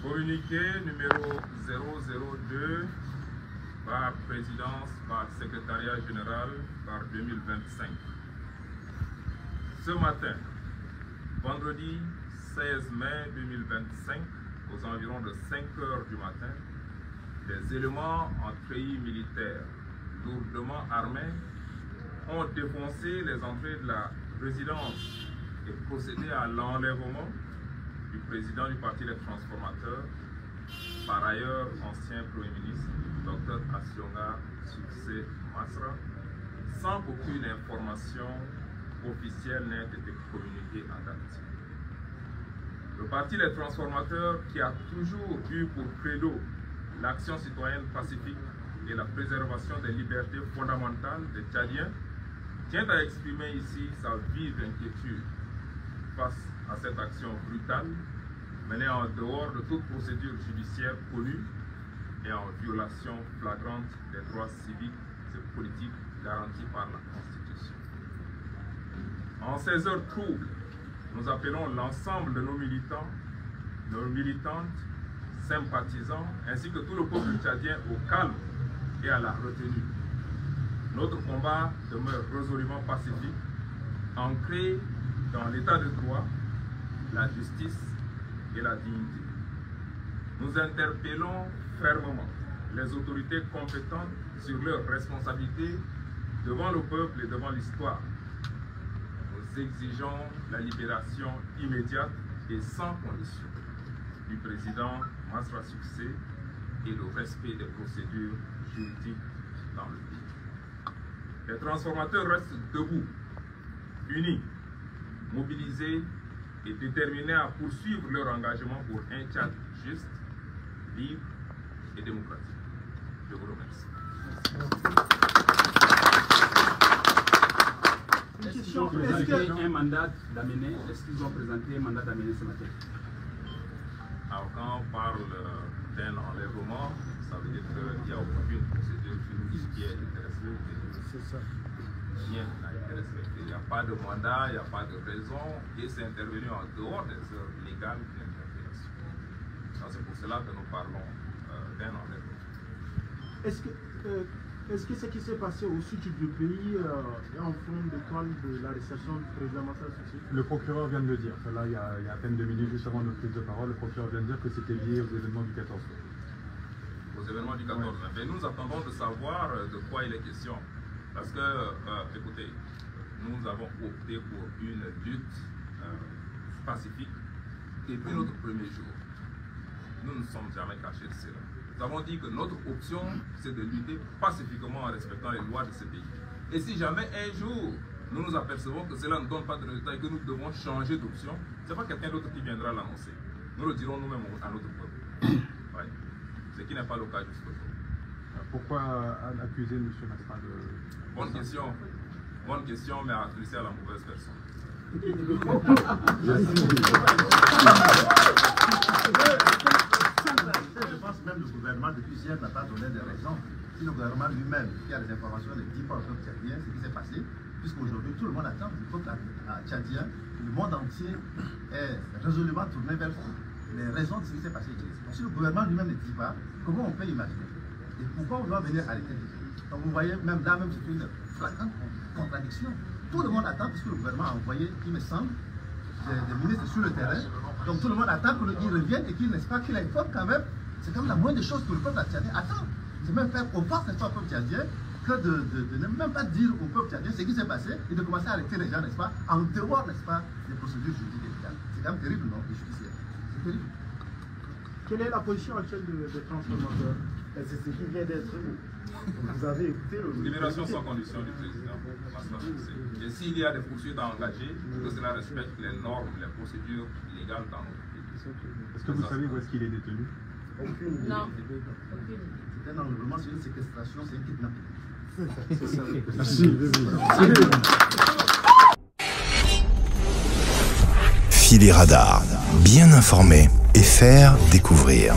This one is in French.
Communiqué numéro 002 par présidence, par secrétariat général, par 2025. Ce matin, vendredi 16 mai 2025, aux environs de 5 heures du matin, des éléments en treillis militaire lourdement armés ont défoncé les entrées de la résidence et procédé à l'enlèvement du président du Parti des Transformateurs, par ailleurs ancien Premier ministre, Dr Assionga Succès Masra, sans qu'aucune information officielle n'ait été communiquée à date. Le Parti des Transformateurs, qui a toujours eu pour credo l'action citoyenne pacifique et la préservation des libertés fondamentales des Tchadiens, tient à exprimer ici sa vive inquiétude face à cette action brutale menée en dehors de toute procédure judiciaire connue et en violation flagrante des droits civiques et politiques garantis par la Constitution. En ces heures troubles, nous appelons l'ensemble de nos militants, nos militantes, sympathisants, ainsi que tout le peuple tchadien au calme et à la retenue. Notre combat demeure résolument pacifique, ancré dans l'état de droit, la justice et la dignité. Nous interpellons fermement les autorités compétentes sur leurs responsabilités devant le peuple et devant l'histoire. Nous exigeons la libération immédiate et sans condition du président Masra Succès et le respect des procédures juridiques dans le pays. Les transformateurs restent debout, unis, mobilisés et déterminés à poursuivre leur engagement pour un Tchad juste, libre et démocratique. Je vous remercie. Est-ce qu'ils ont présenté un mandat d'amener? Est-ce qu'ils ont présenté un mandat d'amener ce matin? Alors quand on parle d'un enlèvement, ça veut dire qu'il n'y a aucune procédure juridique qui est respectée. C'est ça. Rien n'a été respecté. Il n'y a pas de mandat, il n'y a pas de raison, et c'est intervenu en dehors des heures légales d'interpellation. C'est pour cela que nous parlons d'un enlèvement. Est-ce que ce qui s'est passé au sud du pays est en fond de toile de l'arrestation du président Masra Succès? Le procureur vient de le dire. Là, il y a à peine 2 minutes, juste avant notre prise de parole, le procureur vient de dire que c'était lié aux événements du 14 mai. Aux événements du 14 mai. Mais nous attendons de savoir de quoi il est question. Parce que, écoutez, nous avons opté pour une lutte pacifique depuis notre premier jour. Nous ne sommes jamais cachés de cela. Nous avons dit que notre option, c'est de lutter pacifiquement en respectant les lois de ce pays. Et si jamais un jour, nous nous apercevons que cela ne donne pas de résultat et que nous devons changer d'option, ce n'est pas quelqu'un d'autre qui viendra l'annoncer. Nous le dirons nous-mêmes à notre peuple. Ouais. Ce qui n'est pas le cas jusqu'aujourd'hui. Pourquoi accuser M. Masra de... Bonne question, mais adressée à la mauvaise personne. Je pense même que le gouvernement depuis hier n'a pas donné de raison. Si le gouvernement lui-même, qui a les informations, ne dit pas au peuple tchadien ce qui s'est passé, puisqu'aujourd'hui tout le monde attend, le peuple tchadien, le monde entier est résolument tourné vers les raisons de ce qui s'est passé. Donc si le gouvernement lui-même ne dit pas, comment on peut imaginer? Et pourquoi on doit venir arrêter les gens? Donc vous voyez, même là, c'est une flagrante contradiction. Tout le monde attend, puisque le gouvernement a envoyé, il me semble, des ministres sur le terrain. Donc tout le monde attend qu'ils reviennent et qu'il informe quand même. C'est quand même la moindre des choses que le peuple tchadien attend. C'est même faire offense au peuple tchadien que de ne même pas dire au peuple tchadien ce qui s'est passé et de commencer à arrêter les gens, n'est-ce pas, en dehors, n'est-ce pas, des procédures juridiques et légales. C'est quand même terrible, non, les judiciaires. C'est terrible. Quelle est la position actuelle des transformateurs? C'est ce qui vient d'être dit. Vous avez écouté le... Libération sans condition du président. Et s'il y a des poursuites à engager, que cela respecte les normes, les procédures légales dans notre pays. Est-ce que vous savez où est-ce qu'il est détenu? Aucune. Non. C'est un enlèvement, c'est une séquestration, c'est un kidnapping. C'est ça. Filer Radar, bien informer et faire découvrir.